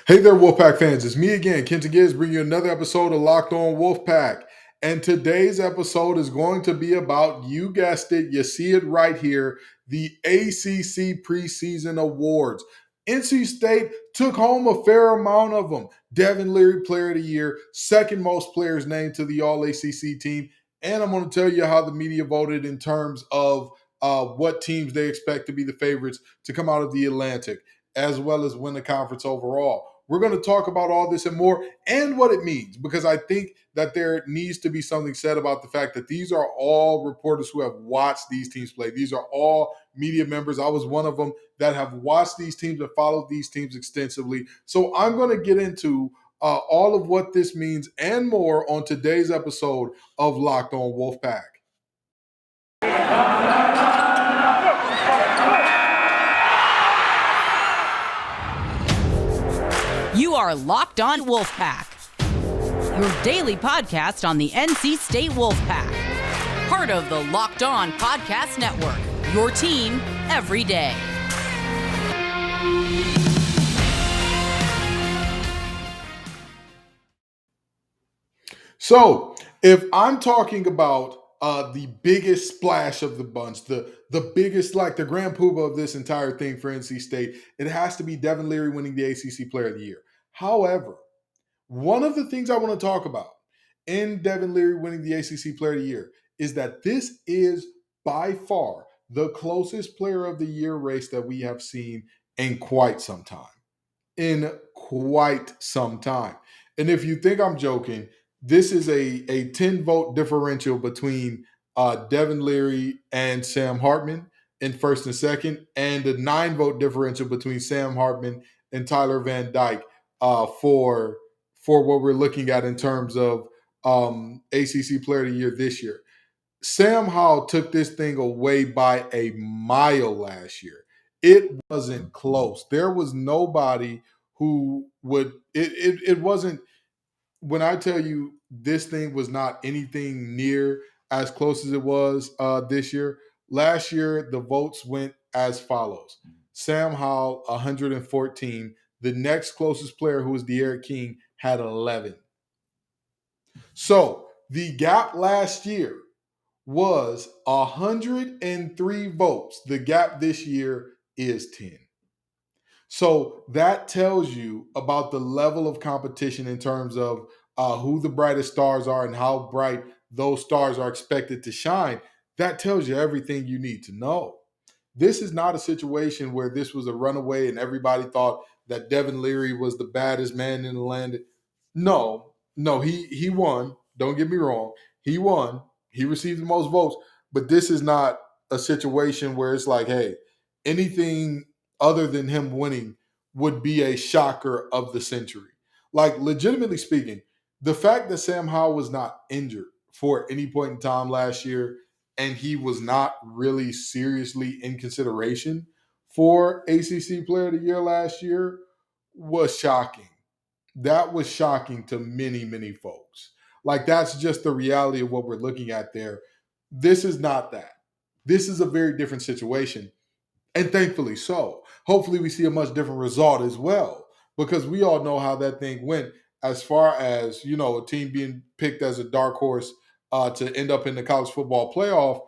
Hey there, Wolfpack fans. It's me again, Kenton bringing you another episode of Locked On Wolfpack. And today's episode is going to be about, you guessed it, you see it right here, the ACC Preseason Awards. NC State took home a fair amount of them. Devin Leary, Player of the Year, second most players named to the All-ACC team. And I'm going to tell you how the media voted in terms of what teams they expect to be the favorites to come out of the Atlantic, as well as win the conference overall. We're going to talk about all this and more and what it means, because I think that there needs to be something said about the fact that these are all reporters who have watched these teams play. These are all media members. I was one of them that have watched these teams and followed these teams extensively. So I'm going to get into all of what this means and more on today's episode of Locked On Wolfpack. You are Locked On Wolfpack, your daily podcast on the NC State Wolfpack, part of the Locked On Podcast Network, your team every day. So, if I'm talking about the biggest splash of the bunch, the biggest, like the grand poobah of this entire thing for NC State, it has to be Devin Leary winning the ACC Player of the Year. However, one of the things I want to talk about in Devin Leary winning the ACC Player of the Year is that this is by far the closest Player of the Year race that we have seen in quite some time. In quite some time. And if you think I'm joking, this is a 10-vote differential between Devin Leary and Sam Hartman in first and second, and a 9-vote differential between Sam Hartman and Tyler Van Dyke for what we're looking at in terms of ACC Player of the Year this year. Sam Howell took this thing away by a mile last year. It wasn't close. There was nobody who would, it wasn't, when I tell you this thing was not anything near as close as it was this year. Last year, the votes went as follows. Sam Howell, 114. The next closest player, who was De'Aaron King, had 11. So the gap last year was 103 votes. The gap this year is 10. So that tells you about the level of competition in terms of who the brightest stars are and how bright those stars are expected to shine. That tells you everything you need to know. This is not a situation where this was a runaway and everybody thought that Devin Leary was the baddest man in the land. No, he won. Don't get me wrong. He won. He received the most votes. But this is not a situation where it's like, hey, anything other than him winning would be a shocker of the century. Like, legitimately speaking, the fact that Sam Howell was not injured for any point in time last year, and he was not really seriously in consideration for ACC Player of the Year last year, was shocking. That was shocking to many, many folks. Like, that's just the reality of what we're looking at there. This is not that. This is a very different situation. And thankfully so. Hopefully we see a much different result as well, because we all know how that thing went as far as, a team being picked as a dark horse to end up in the college football playoff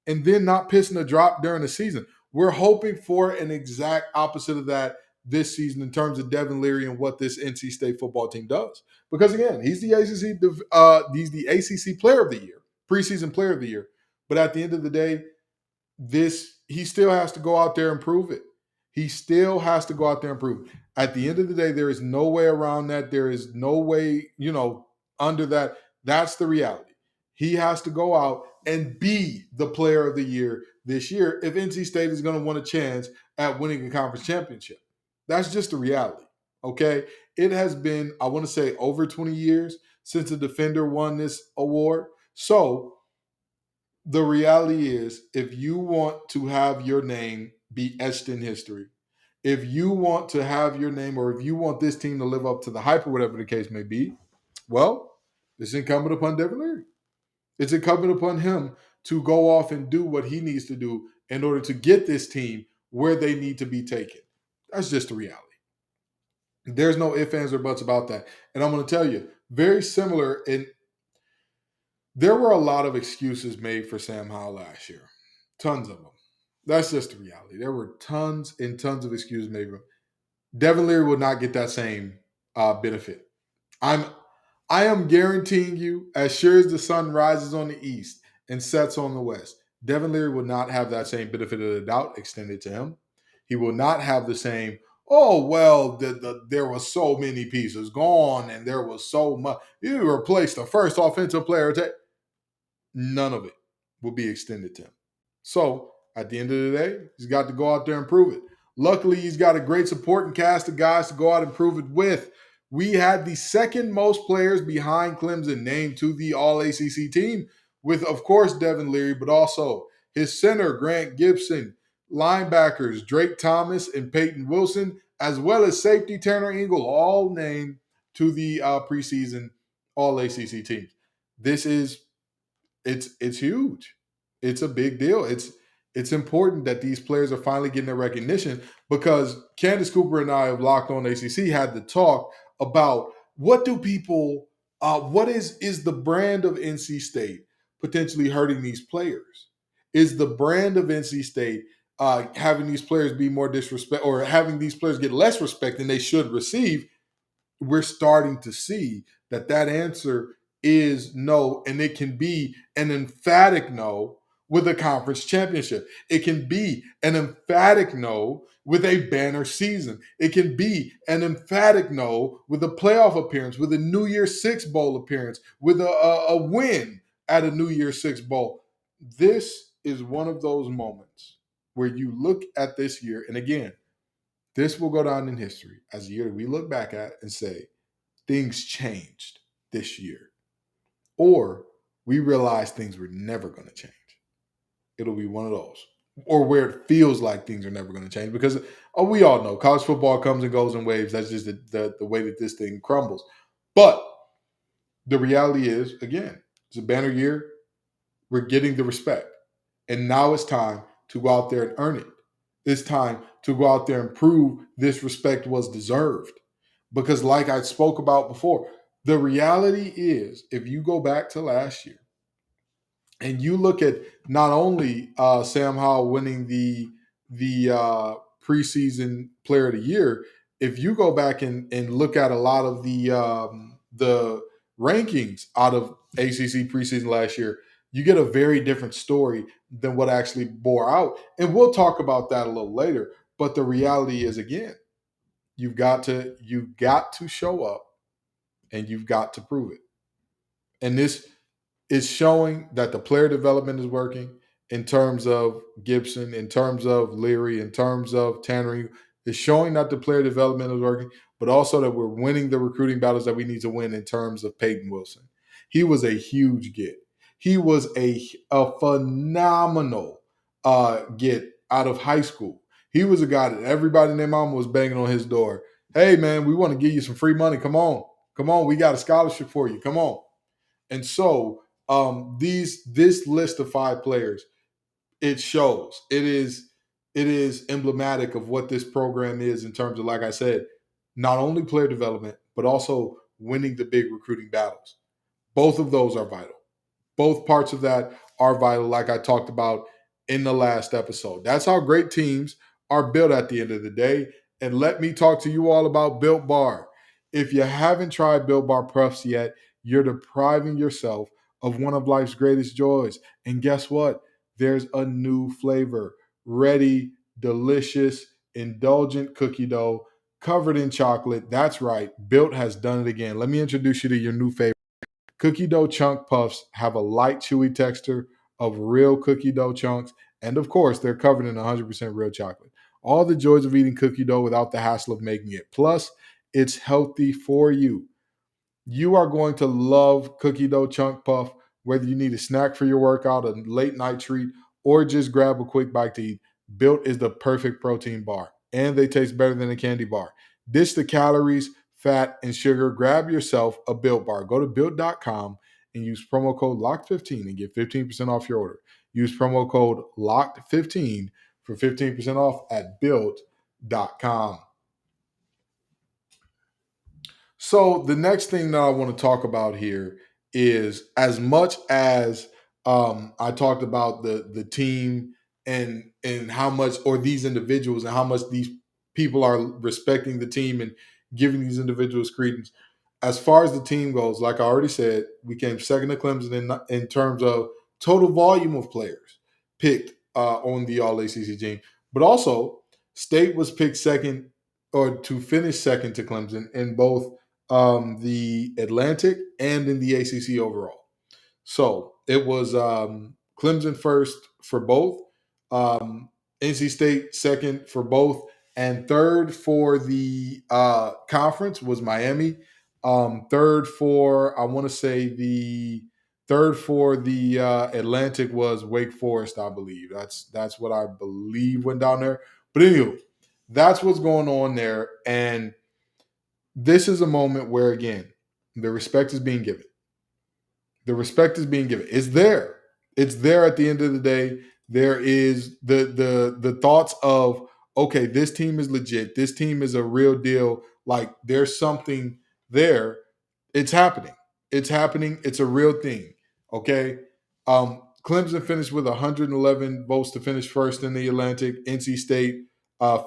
and then not pissing a drop during the season. We're hoping for an exact opposite of that this season in terms of Devin Leary and what this NC State football team does. Because again, he's the ACC Player of the Year, preseason Player of the Year. But at the end of the day, he still has to go out there and prove it. He still has to go out there and prove it. At the end of the day, there is no way around that. There is no way, under that. That's the reality. He has to go out and be the Player of the Year this year if NC State is going to want a chance at winning a conference championship. That's just the reality, okay? It has been, I want to say, over 20 years since a defender won this award. So the reality is, if you want to have your name be etched in history, if you want to have your name, or if you want this team to live up to the hype or whatever the case may be, well, it's incumbent upon Devin Leary. It's incumbent upon him to go off and do what he needs to do in order to get this team where they need to be taken. That's just the reality. There's no ifs, ands, or buts about that. And I'm going to tell you, very similar. And there were a lot of excuses made for Sam Howell last year, tons of them. That's just the reality. There were tons and tons of excuses made for him. Devin Leary will not get that same benefit. I'm I am guaranteeing you, as sure as the sun rises on the east and sets on the west, Devin Leary will not have that same benefit of the doubt extended to him. He will not have the same, oh, well, there were so many pieces gone and there was so much. You replaced the first offensive player. None of it will be extended to him. So at the end of the day, he's got to go out there and prove it. Luckily, he's got a great supporting cast of guys to go out and prove it with. We had the second most players behind Clemson named to the All ACC team, with, of course, Devin Leary, but also his center, Grant Gibson, linebackers, Drake Thomas and Peyton Wilson, as well as safety Tanner Ingle, all named to the preseason All ACC teams. This is it's huge. It's a big deal. It's important that these players are finally getting their recognition, because Candace Cooper and I of Locked On ACC had to talk about what is the brand of NC State potentially hurting these players? Is the brand of NC State having these players be more disrespect, or having these players get less respect than they should receive? We're starting to see that answer is no, and it can be an emphatic no with a conference championship. It can be an emphatic no with a banner season. It can be an emphatic no with a playoff appearance, with a New Year's Six Bowl appearance, with a win at a New Year's Six Bowl. This is one of those moments where you look at this year, and again, this will go down in history as a year we look back at and say, things changed this year. Or we realized things were never going to change. It'll be one of those. Or where it feels like things are never going to change. Because we all know college football comes and goes in waves. That's just the way that this thing crumbles. But the reality is, again, it's a banner year. We're getting the respect. And now it's time to go out there and earn it. It's time to go out there and prove this respect was deserved. Because like I spoke about before, the reality is, if you go back to last year and you look at not only Sam Howell winning the preseason player of the year, if you go back and look at a lot of the rankings out of ACC preseason last year, you get a very different story than what actually bore out. And we'll talk about that a little later. But the reality is, again, you've got to show up and you've got to prove it. And this is showing that the player development is working in terms of Gibson, in terms of Leary, in terms of Tanner. It's showing that the player development is working, but also that we're winning the recruiting battles that we need to win in terms of Peyton Wilson. He was a huge get. He was a phenomenal get out of high school. He was a guy that everybody and their mama was banging on his door. Hey, man, we want to give you some free money. Come on. Come on. We got a scholarship for you. Come on. And so this list of 5 players, it shows. It is emblematic of what this program is in terms of, like I said, not only player development, but also winning the big recruiting battles. Both of those are vital. Both parts of that are vital, like I talked about in the last episode. That's how great teams are built at the end of the day. And let me talk to you all about Built Bar. If you haven't tried Built Bar Puffs yet, you're depriving yourself of one of life's greatest joys. And guess what? There's a new flavor. Ready, delicious, indulgent cookie dough covered in chocolate. That's right. Built has done it again. Let me introduce you to your new favorite. Cookie dough chunk puffs have a light, chewy texture of real cookie dough chunks. And of course, they're covered in 100% real chocolate. All the joys of eating cookie dough without the hassle of making it. Plus, it's healthy for you. You are going to love cookie dough chunk puff, whether you need a snack for your workout, a late night treat, or just grab a quick bite to eat. Built is the perfect protein bar, and they taste better than a candy bar. Ditch the calories, fat, and sugar. Grab yourself a Built bar. Go to built.com and use promo code LOCKED15 and get 15% off your order. Use promo code LOCKED15 for 15% off at built.com. So the next thing that I want to talk about here is, as much as I talked about the team and how much, or these individuals and how much these people are respecting the team and giving these individuals credence. As far as the team goes, like I already said, we came second to Clemson in terms of total volume of players picked on the All ACC team, but also State was picked second, or to finish second to Clemson in both the Atlantic and in the ACC overall. So it was Clemson first for both, NC State second for both, and third for the conference was Miami. Third for, I want to say, the third for the Atlantic was Wake Forest, I believe. That's what I believe went down there. But anyway, that's what's going on there, and this is a moment where, again, the respect is being given. The respect is being given. It's there. It's there at the end of the day. There is the thoughts of, okay, this team is legit. This team is a real deal. Like, there's something there. It's happening. It's happening. It's a real thing. Okay. Clemson finished with 111 votes to finish first in the Atlantic. NC State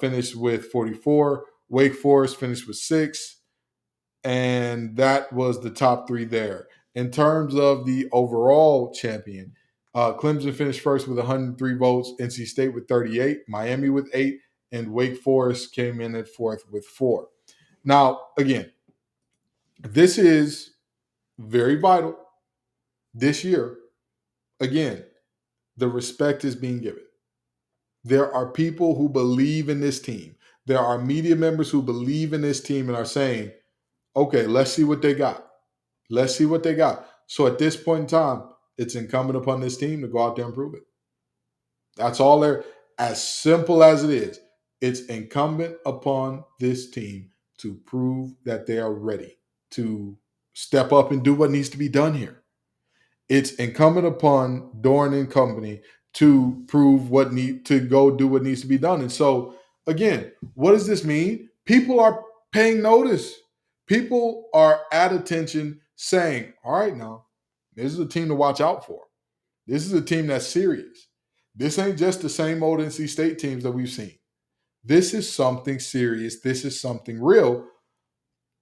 finished with 44. Wake Forest finished with 6. And that was the top 3 there. In terms of the overall champion, Clemson finished first with 103 votes, NC State with 38, Miami with 8, and Wake Forest came in at 4th with 4. Now, again, this is very vital this year. Again, the respect is being given. There are people who believe in this team. There are media members who believe in this team and are saying, okay, let's see what they got. Let's see what they got. So at this point in time, it's incumbent upon this team to go out there and prove it. That's all there. As simple as it is, it's incumbent upon this team to prove that they are ready to step up and do what needs to be done here. It's incumbent upon Dorn and company to prove to go do what needs to be done. And so, again, what does this mean? People are paying notice. People are at attention saying, all right, now, this is a team to watch out for. This is a team that's serious. This ain't just the same old NC State teams that we've seen. This is something serious. This is something real.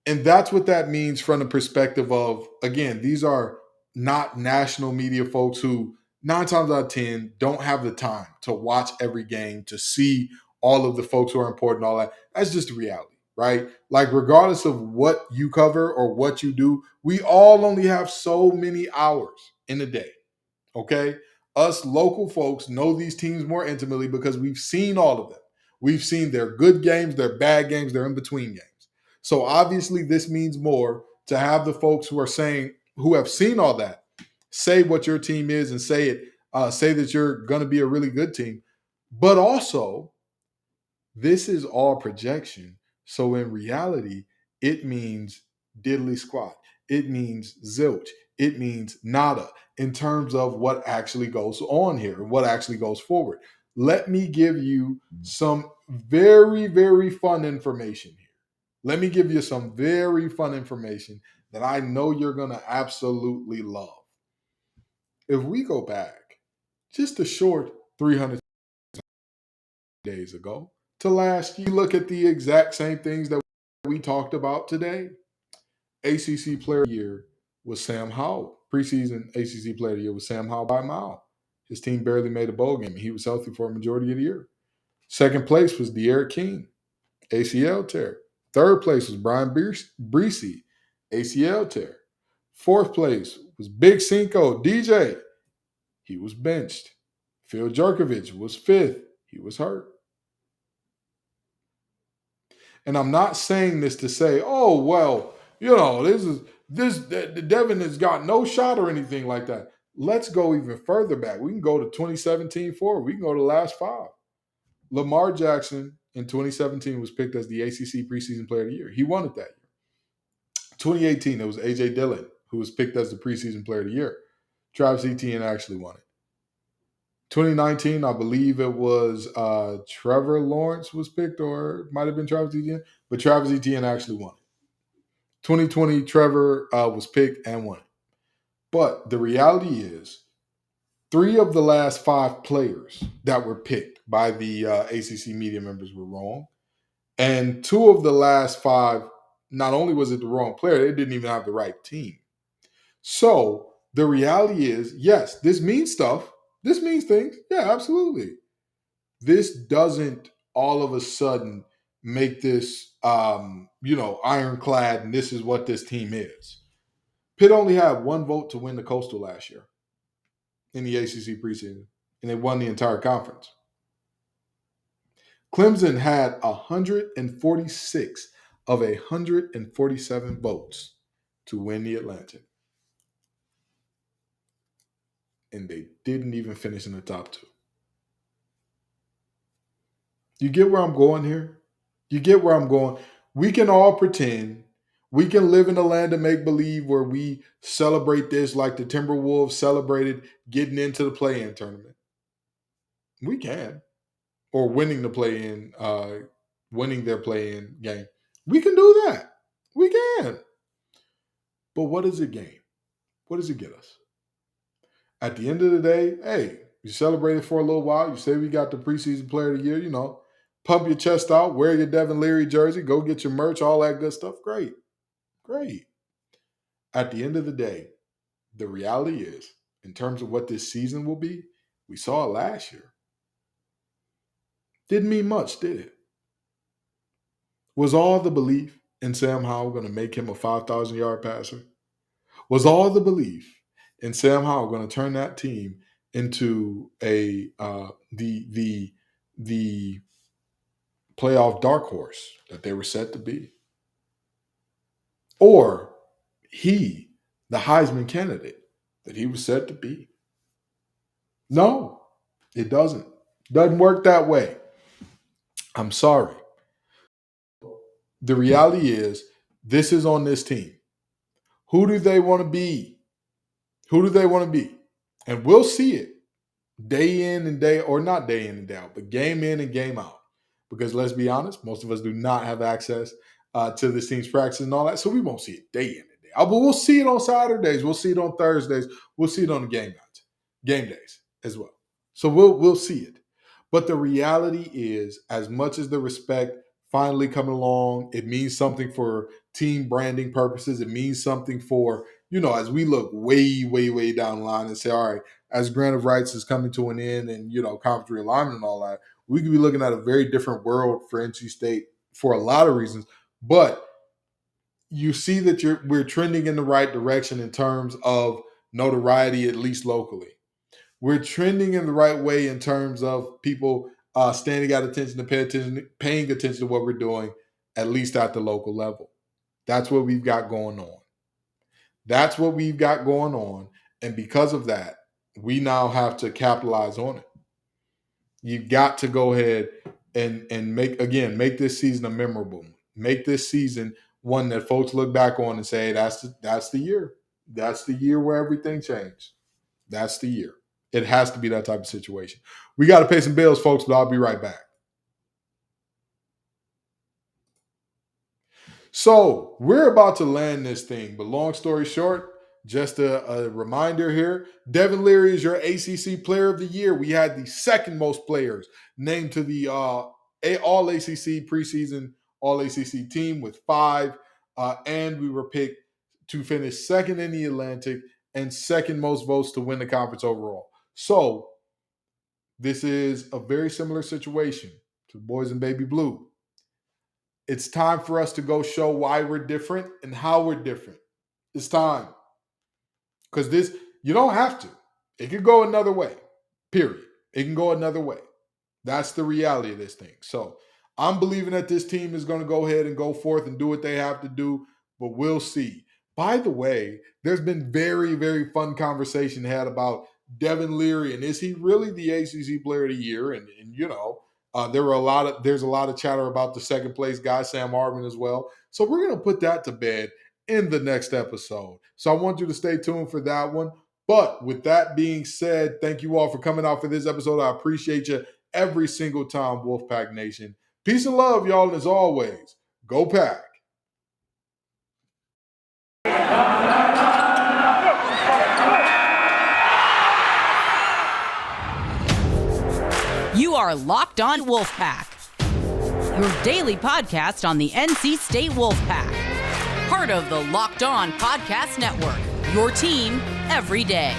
And that's what that means from the perspective of, again, these are not national media folks who 9 times out of 10 don't have the time to watch every game, to see all of the folks who are important, all that. That's just the reality, right? Like, regardless of what you cover or what you do, we all only have so many hours in a day, okay? Us local folks know these teams more intimately because we've seen all of them. We've seen their good games, their bad games, their in-between games. So obviously this means more to have the folks who are saying, who have seen all that, say what your team is and say it, say that you're going to be a really good team. But also, this is all projection. So in reality, it means diddly squat. It means zilch. It means nada in terms of what actually goes on here, what actually goes forward. Let me give you some very, very fun information here. Let me give you some very fun information that I know you're going to absolutely love. If we go back just a short 300 days ago to last year, look at the exact same things that we talked about today. ACC Player of the Year was Sam Howell. Preseason ACC Player of the Year was Sam Howell by a mile. His team barely made a bowl game, and he was healthy for a majority of the year. Second place was De'Aaron King, ACL tear. Third place was Brian Breesy, ACL tear. Fourth place was Big Cinco, DJ. He was benched. Phil Jerkovich was fifth. He was hurt. And I'm not saying this to say, oh, well, Devin has got no shot or anything like that. Let's go even further back. We can go to 2017 forward. We can go to the last 5. Lamar Jackson in 2017 was picked as the ACC Preseason Player of the Year. He won it that year. 2018, it was A.J. Dillon who was picked as the Preseason Player of the Year. Travis Etienne actually won it. 2019, I believe it was Trevor Lawrence was picked, or it might have been Travis Etienne, but Travis Etienne actually won it. 2020, Trevor was picked and won. But the reality is, 3 of the last 5 players that were picked by the ACC media members were wrong. And 2 of the last 5, not only was it the wrong player, they didn't even have the right team. So the reality is, yes, this means stuff. This means things. Yeah, absolutely. This doesn't all of a sudden make this, ironclad, and this is what this team is. Pitt only had 1 vote to win the Coastal last year in the ACC preseason, and they won the entire conference. Clemson had 146 of 147 votes to win the Atlantic. And they didn't even finish in the top 2. You get where I'm going here? You get where I'm going? We can all pretend. We can live in a land of make-believe where we celebrate this like the Timberwolves celebrated getting into the play-in tournament. We can. Or winning the play-in, winning their play-in game. We can do that. We can. But what does it gain? What does it get us? At the end of the day, hey, you celebrated for a little while. You say we got the preseason player of the year, pump your chest out, wear your Devin Leary jersey, go get your merch, all that good stuff. Great. Great. At the end of the day, the reality is, in terms of what this season will be, we saw it last year. Didn't mean much, did it? Was all the belief in Sam Howell going to make him a 5,000-yard passer? Was all the belief in Sam Howell going to turn that team into the playoff dark horse that they were set to be? Or he, the Heisman candidate that he was set to be? No, it doesn't. Doesn't work that way. I'm sorry. The reality is, this is on this team. Who do they want to be? Who do they want to be? And we'll see it day in and day, or not day in and day out, but game in and game out. Because let's be honest, most of us do not have access to this team's practice and all that, so we won't see it day in and day out. But we'll see it on Saturdays. We'll see it on Thursdays. We'll see it on the game days as well. So we'll see it. But the reality is, as much as the respect finally coming along, it means something for team branding purposes. It means something for, as we look way, way, way down the line and say, all right, as grant of rights is coming to an end and, conference realignment and all that, we could be looking at a very different world for NC State for a lot of reasons. But you see that we're trending in the right direction in terms of notoriety, at least locally. We're trending in the right way in terms of people standing at attention to paying attention to what we're doing, at least at the local level. That's what we've got going on. That's what we've got going on. And because of that, we now have to capitalize on it. You've got to go ahead and make this season a memorable one. Make this season one that folks look back on and say, that's the year. That's the year where everything changed. That's the year. It has to be that type of situation. We got to pay some bills, folks, but I'll be right back. So we're about to land this thing, but long story short, just a reminder here, Devin Leary is your ACC Player of the Year. We had the second most players named to the All-ACC Preseason All-ACC team with 5, and we were picked to finish second in the Atlantic and second most votes to win the conference overall. So this is a very similar situation to Boys in Baby Blue. It's time for us to go show why we're different and how we're different. It's time. Because you don't have to. It could go another way, period. It can go another way. That's the reality of this thing. So I'm believing that this team is going to go ahead and go forth and do what they have to do, but we'll see. By the way, there's been very, very fun conversation had about Devin Leary, and is he really the ACC Player of the Year? And there's a lot of chatter about the second place guy, Sam Hartman, as well. So we're going to put that to bed in the next episode. So I want you to stay tuned for that one. But with that being said, thank you all for coming out for this episode. I appreciate you every single time, Wolfpack Nation. Peace and love, y'all. And as always, go Pack. are Locked On Wolfpack, your daily podcast on the NC State Wolfpack, part of the Locked On Podcast Network, your team every day.